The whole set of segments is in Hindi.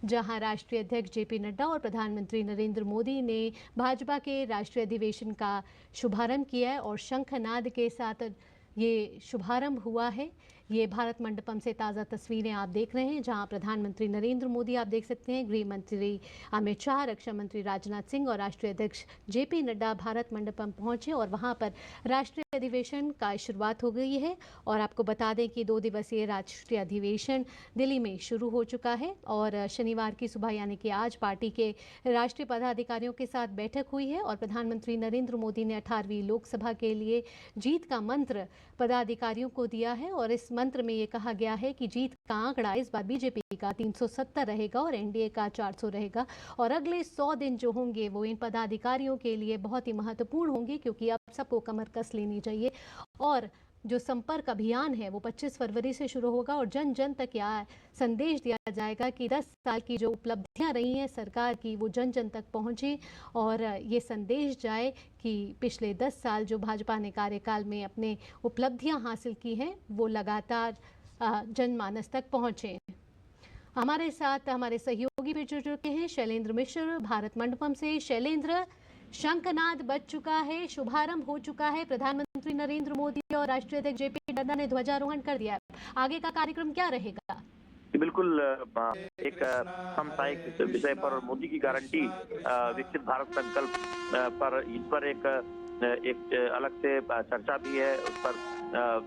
जहां राष्ट्रीय अध्यक्ष जेपी नड्डा और प्रधानमंत्री नरेंद्र मोदी ने भाजपा के राष्ट्रीय अधिवेशन का शुभारंभ किया है और शंखनाद के साथ ये शुभारंभ हुआ है। ये भारत मंडपम से ताज़ा तस्वीरें आप देख रहे हैं, जहां प्रधानमंत्री नरेंद्र मोदी आप देख सकते हैं, गृह मंत्री अमित शाह, रक्षा मंत्री राजनाथ सिंह और राष्ट्रीय अध्यक्ष जेपी नड्डा भारत मंडपम पहुंचे और वहां पर राष्ट्रीय अधिवेशन का शुरुआत हो गई है। और आपको बता दें कि 2 दिवसीय राष्ट्रीय अधिवेशन दिल्ली में शुरू हो चुका है और शनिवार की सुबह यानी कि आज पार्टी के राष्ट्रीय पदाधिकारियों के साथ बैठक हुई है और प्रधानमंत्री नरेंद्र मोदी ने 18वीं लोकसभा के लिए जीत का मंत्र पदाधिकारियों को दिया है और इस मंत्र में ये कहा गया है कि जीत का आंकड़ा इस बार बीजेपी का 370 रहेगा और एनडीए का 400 रहेगा और अगले 100 दिन जो होंगे वो इन पदाधिकारियों के लिए बहुत ही महत्वपूर्ण होंगे, क्योंकि अब सबको कमर कस लेनी चाहिए। और जो संपर्क अभियान है वो 25 फरवरी से शुरू होगा और जन जन तक यह संदेश दिया जाएगा कि 10 साल की जो उपलब्धियां रही हैं सरकार की वो जन जन तक पहुंचे और ये संदेश जाए कि पिछले 10 साल जो भाजपा ने कार्यकाल में अपने उपलब्धियां हासिल की हैं वो लगातार जनमानस तक पहुंचे। हमारे साथ हमारे सहयोगी भी जुड़ चुके हैं, शैलेंद्र मिश्र भारत मंडपम से। शैलेंद्र, शंखनाद बज चुका है, शुभारंभ हो चुका है, प्रधानमंत्री नरेंद्र मोदी और राष्ट्रीय अध्यक्ष जेपी नड्डा ने ध्वजारोहण कर दिया है। आगे का कार्यक्रम क्या रहेगा? बिल्कुल एक सामसायिक विषय पर मोदी की गारंटी, विकसित भारत संकल्प पर इस पर एक अलग से चर्चा भी है, उस पर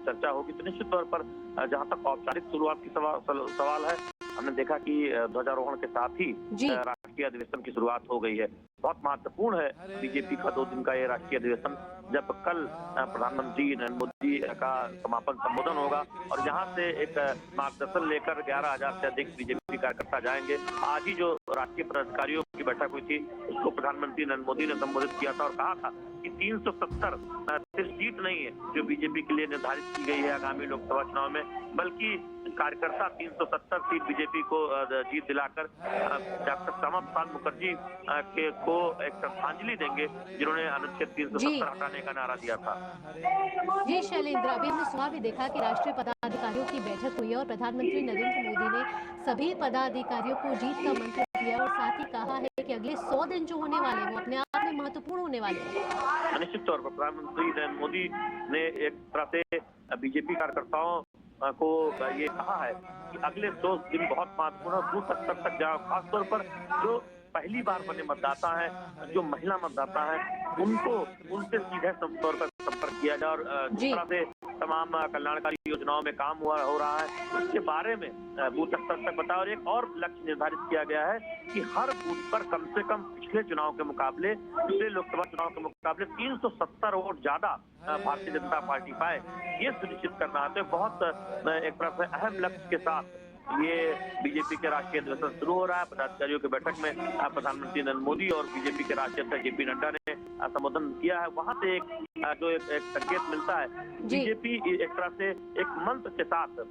चर्चा होगी। तो निश्चित तौर पर जहां तक औपचारिक शुरुआत की सवाल है, हमने देखा कि ध्वजारोहण के साथ ही राष्ट्रीय अधिवेशन की शुरुआत हो गई है। बहुत महत्वपूर्ण है बीजेपी का 2 दिन का ये राष्ट्रीय अधिवेशन, जब कल प्रधानमंत्री नरेंद्र मोदी का समापन संबोधन होगा और यहाँ से एक मार्गदर्शन लेकर 11,000 से अधिक बीजेपी कार्यकर्ता जाएंगे। आज ही जो राष्ट्रीय पदाधिकारियों की बैठक हुई थी उसको प्रधानमंत्री नरेंद्र मोदी ने संबोधित किया था और कहा था कि 370 सिर्फ सीट नहीं है जो बीजेपी के लिए निर्धारित की गई है आगामी लोकसभा चुनाव में, बल्कि कार्यकर्ता 370 सीट बीजेपी को जीत दिलाकर डॉक्टर श्यामा प्रसाद मुखर्जी को एक श्रद्धांजलि देंगे, जिन्होंने अनुच्छेद 370 हटाने का नारा दिया था। जी शैलेंद्र, अभी हमने सुबह भी देखा कि राष्ट्रीय पदाधिकारियों की बैठक हुई है और प्रधानमंत्री नरेंद्र मोदी ने सभी पदाधिकारियों को जीत का मंत्र दिया और साथ ही कहा है कि अगले 100 दिन जो होने वाले हैं वो अपने आप में महत्वपूर्ण होने वाले हैं। निश्चित तौर पर प्रधानमंत्री नरेंद्र मोदी ने एक तरह से बीजेपी कार्यकर्ताओं को ये कहा है कि अगले 100 दिन बहुत महत्वपूर्ण है, बूथ स्तर तक जाओ, खासतौर पर जो पहली बार बने मतदाता है, जो महिला मतदाता है, उनसे सीधे तौर पर संपर्क किया जाए और जिस तरह से तमाम कल्याणकारी योजनाओं में काम हो रहा है उसके बारे में बूथ स्तर तक बताया। और एक और लक्ष्य निर्धारित किया गया है कि हर बूथ पर कम से कम पिछले चुनाव के मुकाबले, पिछले लोकसभा चुनाव के मुकाबले 370 वोट ज्यादा भारतीय जनता पार्टी पाए, ये सुनिश्चित करना है। तो बहुत एक तरह से अहम लक्ष्य के साथ ये बीजेपी के राष्ट्रीय अधिवेशन शुरू हो रहा है। पदाधिकारियों की बैठक में प्रधानमंत्री नरेंद्र मोदी और बीजेपी के राष्ट्रीय अध्यक्ष जेपी नड्डा ने संबोधन किया है। वहां से एक संकेत मिलता है, बीजेपी एक तरह से एक मंत्र के साथ